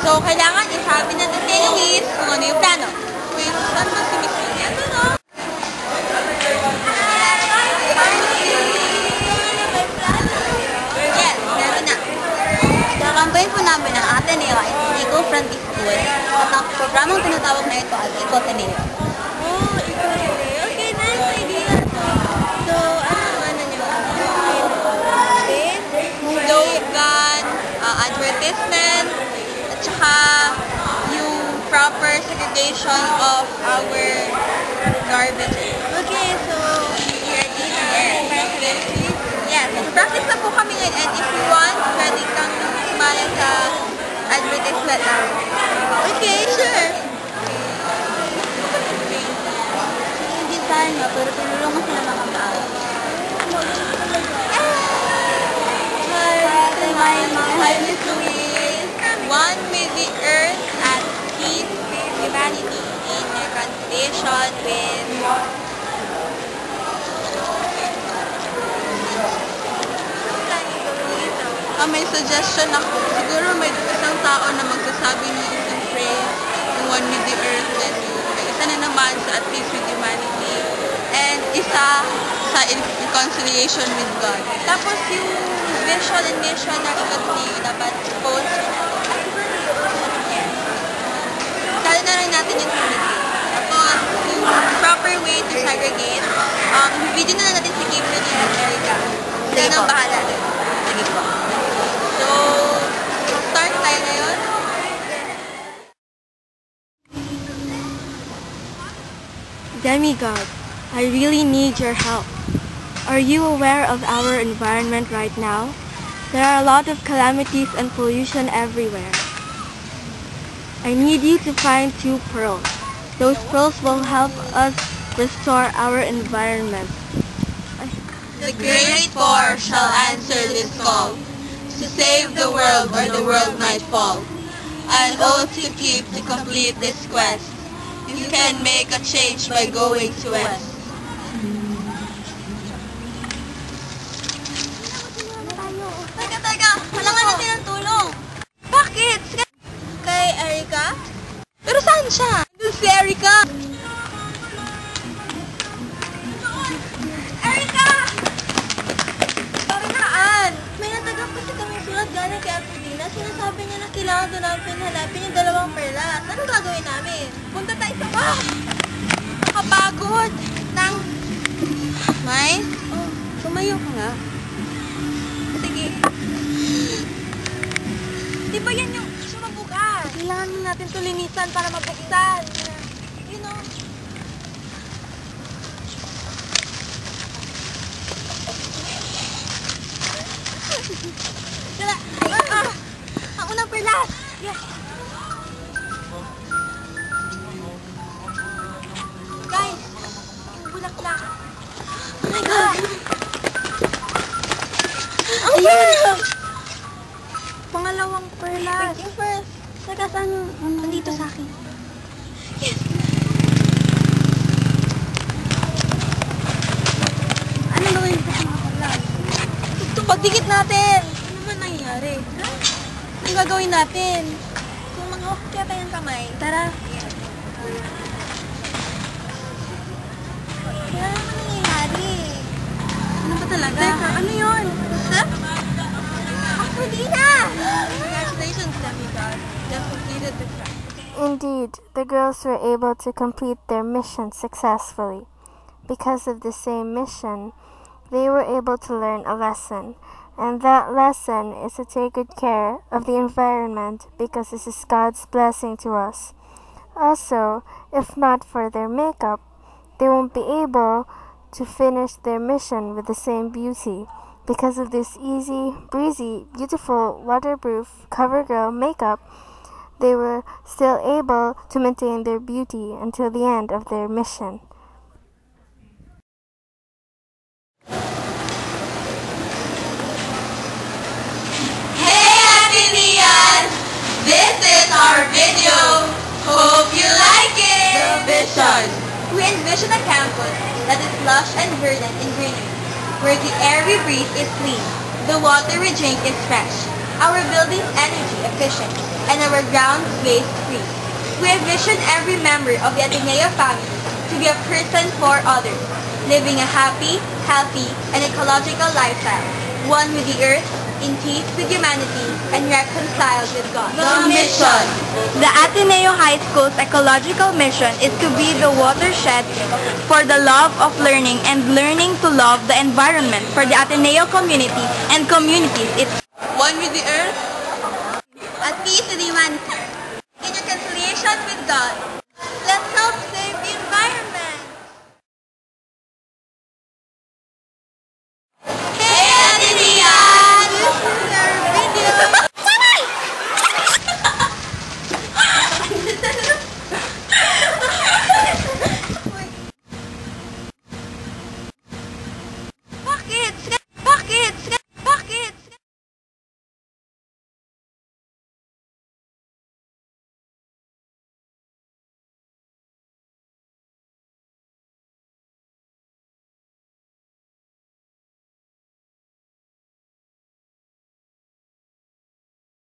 So, kailangan isabi natin kay Luis kung ano yung plano. Wait, saan ba si Miss Luis? Ano no? Yes, meron na. Kakambahin po namin ang Ateneo ay Eco-Friendly School at ang programang tinatawag na ito ay Eco-Ateneo. Oh, Eco-Ateneo. Okay, nice idea. So, ano nyo? Slogan, advertisement, at saka yung proper segregation of our garbage. Okay, so, Yes, practice na po kami ngayon, and if you want, pwede kang sumali sa advertisement lang. okay, sure. Hindi tayo nga, pero tulungan sila mga tao. Hi, Miss Louise. One with the earth and peace with humanity in reconciliation with may suggestion ako. Siguro may isang tao na magsasabi ng isang phrase, yung one with the earth, and yung isa na naman sa at peace with humanity, and isa sa reconciliation with God. Tapos yung vision and mission na Eco-Ateneo dapat post. Sali na rin natin yung community. Tapos yung proper way to segregate, video na natin si Kimberly at Erica. Sila nang bahala din. Sige po. So, start tayo ngayon. Demigod, I really need your help. Are you aware of our environment right now? There are a lot of calamities and pollution everywhere. I need you to find 2 pearls. Those pearls will help us restore our environment. The Great Four shall answer this call, to save the world or the world might fall. An oath to keep to complete this quest. You can make a change by going to West. Teka, kailangan natin ng tulong. Bakit? Kay Erica? Pero saan siya? Doon si Erica! Erica! Parinaan! May natagap kasi kami sulat galing kay Apodina. Sinasabi niya na kailangan doon namin hanapin yung 2 perlas. Ano gagawin namin? Punta tayo sa bar! Nakapagod! Nang... May? Oh, sumayo ka nga. Sige. Di ba yan yung sumabukas? Kailangan natin ito linisan para mabuksan. You know? Tara! Ang unang perlas! Yes! Guys! Yung bulaklak! Oh my God! Ang perlas! Pangalawang perlas. Yung first. Teka, saan? Nandito sa akin. Yes! Ano gawin sa mga perlas? Ito, pagdikit natin! Ano naman nangyari? Ha? Ano gagawin natin? Kung mag-hawk kaya tayong kamay. Tara. Wala naman nangyayari. Ano ba talaga? Teka, ano yun? Ha? Apodina! Congratulations, Demigod. You have completed the quest. Indeed, the girls were able to complete their mission successfully. Because of the same mission, they were able to learn a lesson, and that lesson is to take good care of the environment because this is God's blessing to us. Also, if not for their makeup, they won't be able to finish their mission with the same beauty. Because of this easy, breezy, beautiful, waterproof CoverGirl makeup, they were still able to maintain their beauty until the end of their mission. Hey Athenians! This is our video. Hope you like it! The vision. We envision a campus that is lush and verdant in greenery, where the air we breathe is clean, the water we drink is fresh, our buildings energy efficient, and our grounds waste-free. We envision every member of the Ateneo family to be a person for others, living a happy, healthy, and ecological lifestyle, one with the earth, in peace with humanity, and reconciled with God. The mission. The Ateneo High School's ecological mission is to be the watershed for the love of learning and learning to love the environment for the Ateneo community and communities. One with the earth, at peace with humanity.